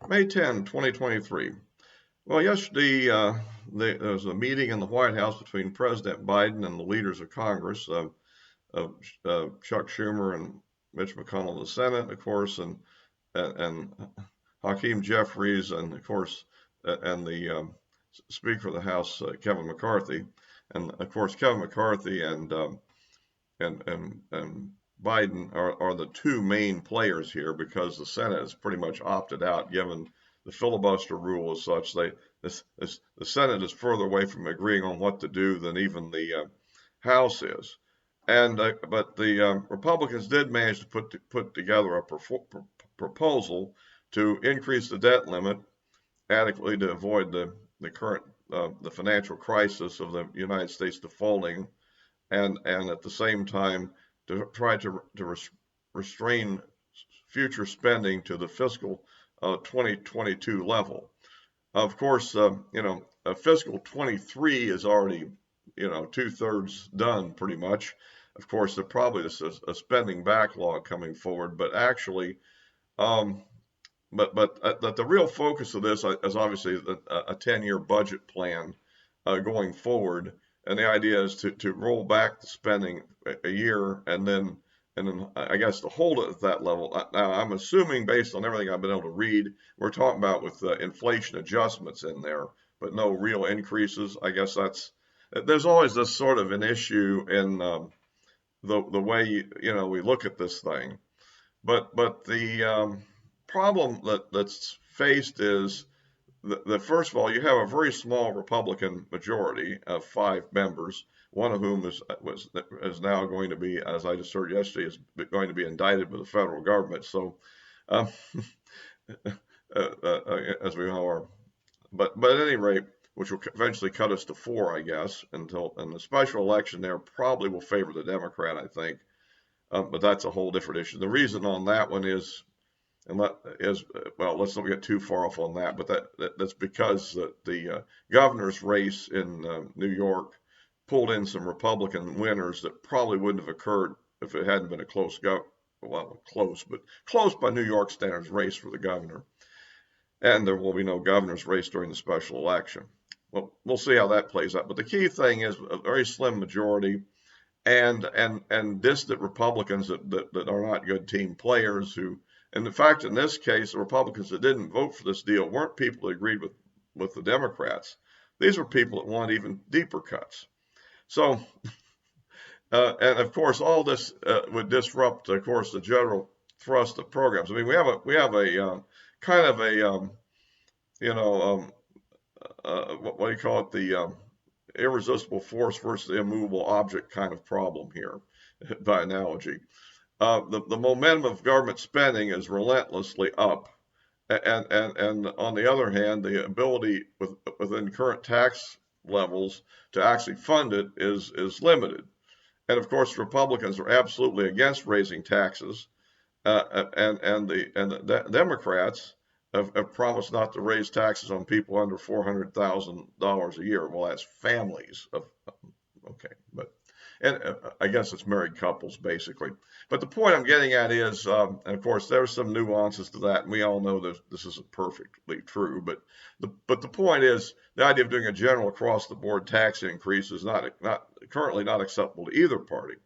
May 10, 2023. Well, yesterday there was a meeting in the White House between President Biden and the leaders of Congress, uh, Chuck Schumer and Mitch McConnell in the Senate, of course, and Hakeem Jeffries, and of course, and the Speaker of the House, Kevin McCarthy, and of course, Kevin McCarthy and Biden are the two main players here because the Senate has pretty much opted out, given the filibuster rule as such. The Senate is further away from agreeing on what to do than even the House is. But the Republicans did manage to put together a proposal to increase the debt limit adequately to avoid the current the financial crisis of the United States defaulting, and at the same time to try to restrain future spending to the fiscal 2022 level. Of course, fiscal 23 is already, 2/3 done pretty much. Of course, there probably is a spending backlog coming forward, but actually, um, but the real focus of this is obviously a 10-year budget plan going forward, and the idea is to roll back the spending a year and then I guess to hold it at that level. Now I'm assuming, based on everything I've been able to read, we're talking about with inflation adjustments in there, but no real increases. I guess there's always this sort of an issue in the way we look at this thing. But the problem that's faced is that first of all, you have a very small Republican majority of 5 members, one of whom is now going to be, as I just heard yesterday, is going to be indicted by the federal government. So, um, as we all are, but at any rate, which will eventually cut us to 4, I guess, until and the special election there probably will favor the Democrat, I think. But that's a whole different issue. The reason on that one is, well, let's not get too far off on that, but that's because the governor's race in New York pulled in some Republican winners that probably wouldn't have occurred if it hadn't been a close by New York standards race for the governor. And there will be no governor's race during the special election. Well, we'll see how that plays out. But the key thing is a very slim majority and distant Republicans that are not good team players who, and in fact, in this case, the Republicans that didn't vote for this deal weren't people that agreed with the Democrats. These were people that want even deeper cuts. So, and of course, all this would disrupt, of course, the general thrust of programs. I mean, we have a kind of a what do you call it, the irresistible force versus the immovable object kind of problem here, by analogy. The momentum of government spending is relentlessly up, and on the other hand, the ability within current tax levels to actually fund it is limited. And of course, Republicans are absolutely against raising taxes, and the Democrats have promised not to raise taxes on people under $400,000 a year. Well, that's families of, okay, and I guess it's married couples basically. But the point I'm getting at is, and of course, there's some nuances to that, and we all know that this isn't perfectly true. But the point is, the idea of doing a general across the board tax increase is not currently not acceptable to either party.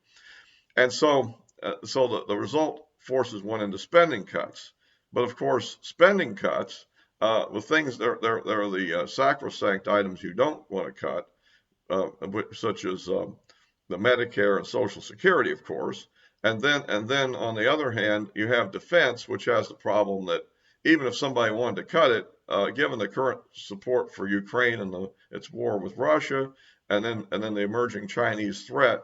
And so the result forces one into spending cuts. But of course, spending cuts with things they're the sacrosanct items you don't want to cut, such as the Medicare and Social Security, of course. And then on the other hand, you have defense, which has the problem that even if somebody wanted to cut it, given the current support for Ukraine and its war with Russia, and then the emerging Chinese threat,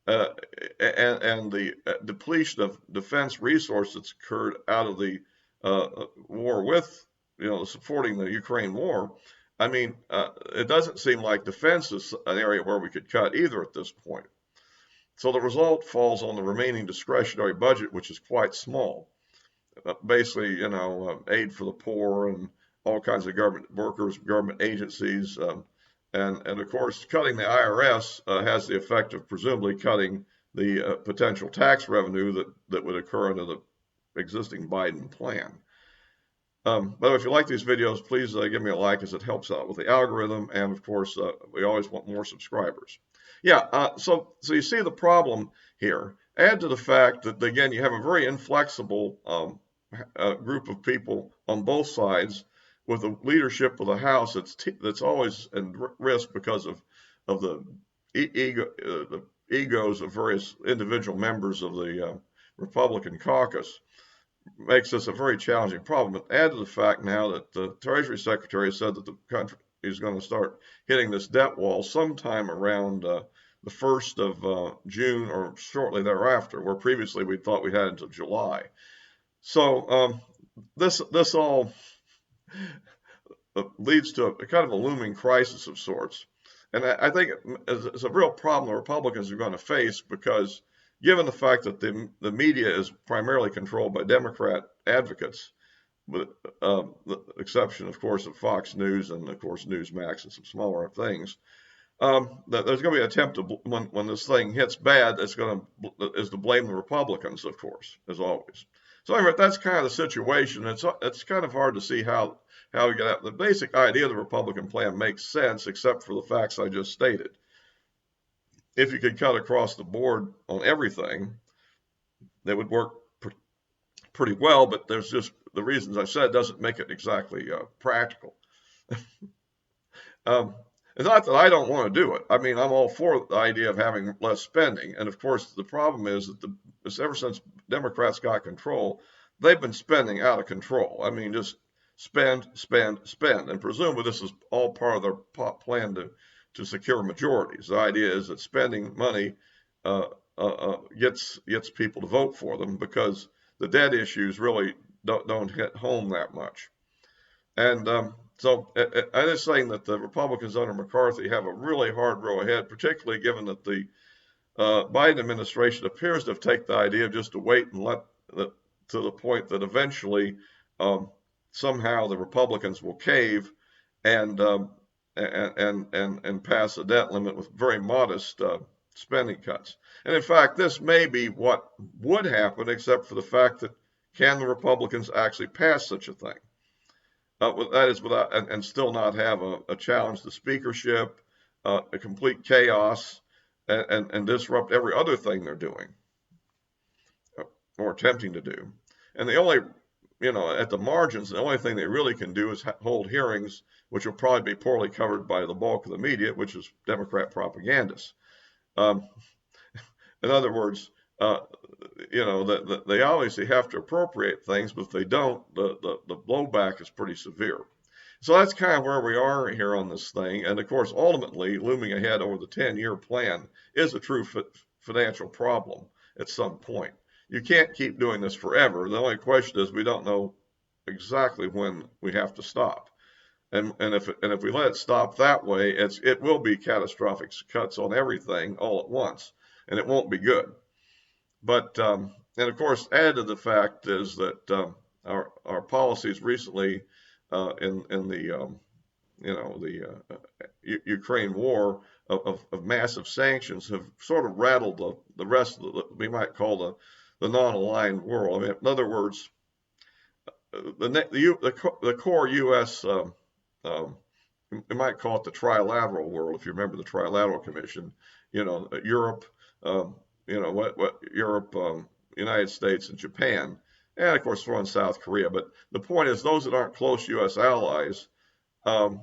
and the depletion of defense resources that's occurred out of the war with, supporting the Ukraine war. I mean, it doesn't seem like defense is an area where we could cut either at this point. So the result falls on the remaining discretionary budget, which is quite small. Basically, aid for the poor and all kinds of government workers, government agencies, and of course, cutting the IRS has the effect of presumably cutting the potential tax revenue that would occur under the existing Biden plan. But if you like these videos, please give me a like, as it helps out with the algorithm. And of course, we always want more subscribers. Yeah, so you see the problem here. Add to the fact that, again, you have a very inflexible group of people on both sides, with the leadership of the House that's always in risk because of the egos of various individual members of the Republican caucus. Makes this a very challenging problem. But add to the fact now that the Treasury Secretary said that the country is going to start hitting this debt wall sometime around the 1st of June or shortly thereafter, where previously we thought we had until July. So this all leads to a kind of a looming crisis of sorts. And I think it's a real problem the Republicans are going to face, because given the fact that the media is primarily controlled by Democrat advocates, with the exception, of course, of Fox News and, of course, Newsmax and some smaller things, that there's going to be an attempt to, when this thing hits bad, is to blame the Republicans, of course, as always. So anyway, that's kind of the situation. It's kind of hard to see how we get out. The basic idea of the Republican plan makes sense, except for the facts I just stated. If you could cut across the board on everything, that would work pretty well, but there's just the reasons I said doesn't make it exactly practical. It's not that I don't want to do it. I mean, I'm all for the idea of having less spending. And of course, the problem is that ever since Democrats got control, they've been spending out of control. I mean, just spend, spend, spend. And presumably this is all part of their plan to secure majorities. The idea is that spending money gets people to vote for them, because the debt issues really don't hit home that much. And so I'm just saying that the Republicans under McCarthy have a really hard row ahead, particularly given that the Biden administration appears to have taken the idea of just to wait and to the point that eventually somehow the Republicans will cave and pass a debt limit with very modest spending cuts. And in fact, this may be what would happen, except for the fact that, can the Republicans actually pass such a thing? That is without, and still not have a challenge to speakership, a complete chaos, and disrupt every other thing they're doing or attempting to do. And the only, at the margins, the only thing they really can do is hold hearings, which will probably be poorly covered by the bulk of the media, which is Democrat propagandists. In other words, they obviously have to appropriate things, but if they don't, the blowback is pretty severe. So that's kind of where we are here on this thing. And of course, ultimately, looming ahead over the 10-year plan is a true financial problem at some point. You can't keep doing this forever. The only question is, we don't know exactly when we have to stop. And if we let it stop that way, it will be catastrophic cuts on everything all at once, and it won't be good. But and of course, added to the fact is that our policies recently in the Ukraine war of massive sanctions have sort of rattled the rest of we might call the non-aligned world. I mean, in other words, the core U.S. You might call it the trilateral world, if you remember the Trilateral Commission. Europe. Europe, United States, and Japan, and of course throw in South Korea. But the point is, those that aren't close U.S. allies are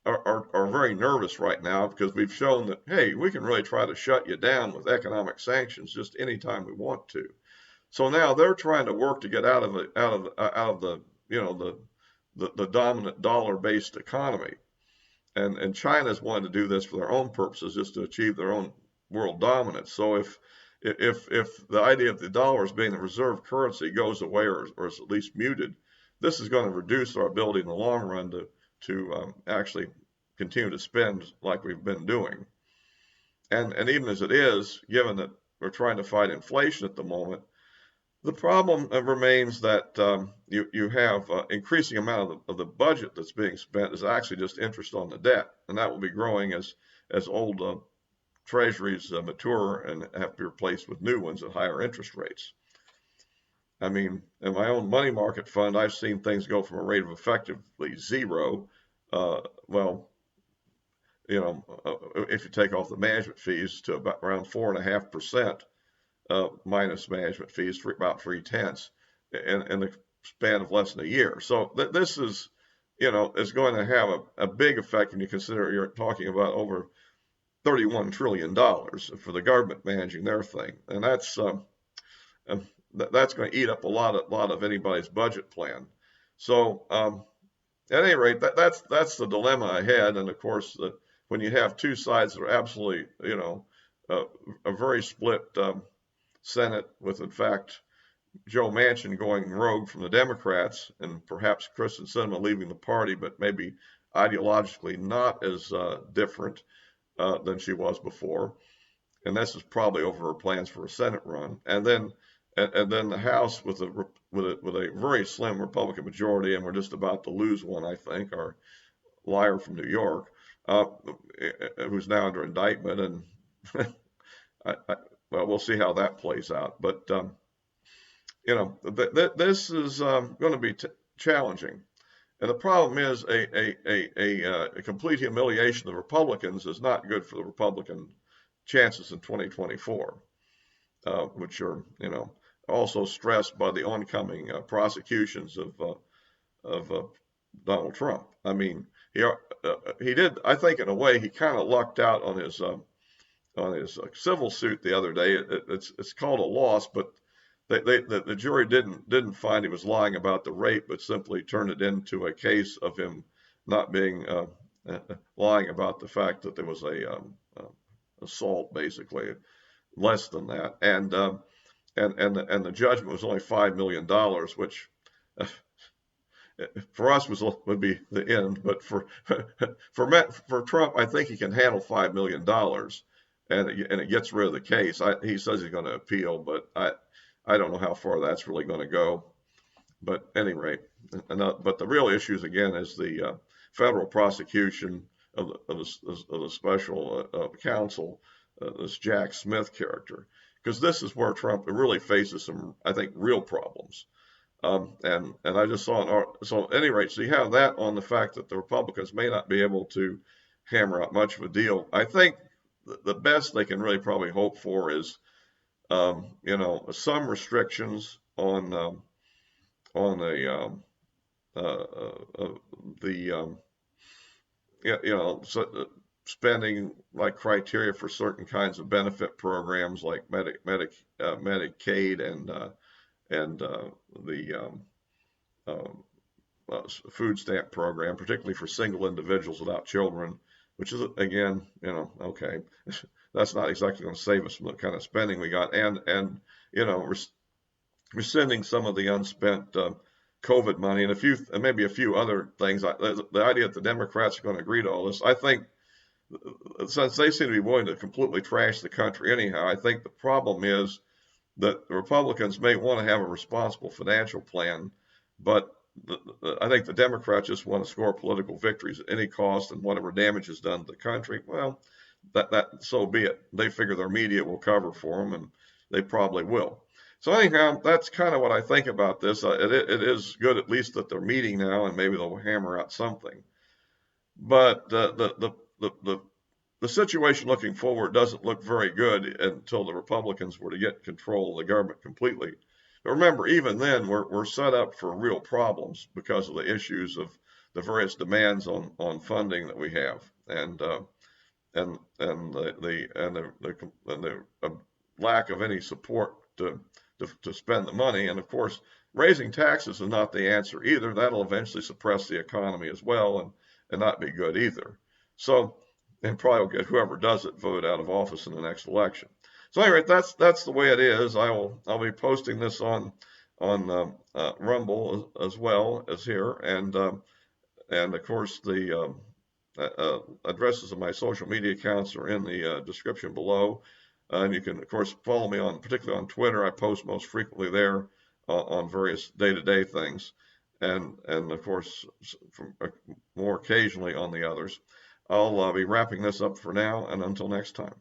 very nervous right now, because we've shown that, hey, we can really try to shut you down with economic sanctions just anytime we want to. So now they're trying to work to get out of the dominant dollar-based economy, and China's wanting to do this for their own purposes, just to achieve their own world dominance. So if the idea of the dollar as being the reserve currency goes away, or is at least muted, this is going to reduce our ability in the long run to actually continue to spend like we've been doing. And even as it is, given that we're trying to fight inflation at the moment, the problem remains that you have increasing amount of the budget that's being spent is actually just interest on the debt, and that will be growing as old treasuries mature and have to be replaced with new ones at higher interest rates. I mean, in my own money market fund, I've seen things go from a rate of effectively zero. Well, if you take off the management fees to about around 4.5% minus management fees for about 3/10 in the span of less than a year. So this is, is going to have a big effect when you consider you're talking about over $31 trillion for the government managing their thing, and that's going to eat up a lot of anybody's budget plan. So at any rate, that's the dilemma I had, and of course, when you have two sides that are absolutely, a very split Senate, with in fact Joe Manchin going rogue from the Democrats, and perhaps Kristen Sinema leaving the party, but maybe ideologically not as different than she was before, and this is probably over her plans for a Senate run, and then the House with a very slim Republican majority, and we're just about to lose one, I think, our liar from New York, who's now under indictment, and well, we'll see how that plays out. But this is going to be challenging, and the problem is a complete humiliation of the Republicans is not good for the Republican chances in 2024, which are also stressed by the oncoming prosecutions of Donald Trump. I mean, he did, I think, in a way, he kind of lucked out on his civil suit the other day. It's called a loss, but the jury didn't find he was lying about the rape, but simply turned it into a case of him not being lying about the fact that there was a assault, basically less than that, and the judgment was only $5 million, which for us would be the end, but for Trump, I think he can handle $5 million, and it gets rid of the case. He says he's going to appeal, but I don't know how far that's really going to go. But at any rate, but the real issues again is the federal prosecution of the special counsel, this Jack Smith character, because this is where Trump really faces some, I think, real problems. And I just saw so at any rate, so you have that on the fact that the Republicans may not be able to hammer out much of a deal. I think the best they can really probably hope for is, some restrictions on spending, like criteria for certain kinds of benefit programs like Medicaid and the food stamp program, particularly for single individuals without children, which is, again, okay, that's not exactly going to save us from the kind of spending we got, and rescinding some of the unspent COVID money and maybe a few other things. The idea that the Democrats are going to agree to all this, I think, since they seem to be willing to completely trash the country anyhow, I think the problem is that the Republicans may want to have a responsible financial plan, but I think the Democrats just want to score political victories at any cost, and whatever damage is done to the country, well, that so be it. They figure their media will cover for them, and they probably will. So anyhow, that's kind of what I think about this. It is good at least that they're meeting now, and maybe they'll hammer out something. But the situation looking forward doesn't look very good until the Republicans were to get control of the government completely. But remember, even then, we're set up for real problems because of the issues of the various demands on funding that we have, and the lack of any support to spend the money. And of course, raising taxes is not the answer either. That'll eventually suppress the economy as well, and not be good either. So, and probably will get whoever does it voted out of office in the next election. So anyway, that's the way it is. I'll be posting this on Rumble as well as here, and of course the addresses of my social media accounts are in the description below. And you can, of course, follow me particularly on Twitter. I post most frequently there on various day-to-day things, and of course, more occasionally on the others. I'll be wrapping this up for now, and until next time.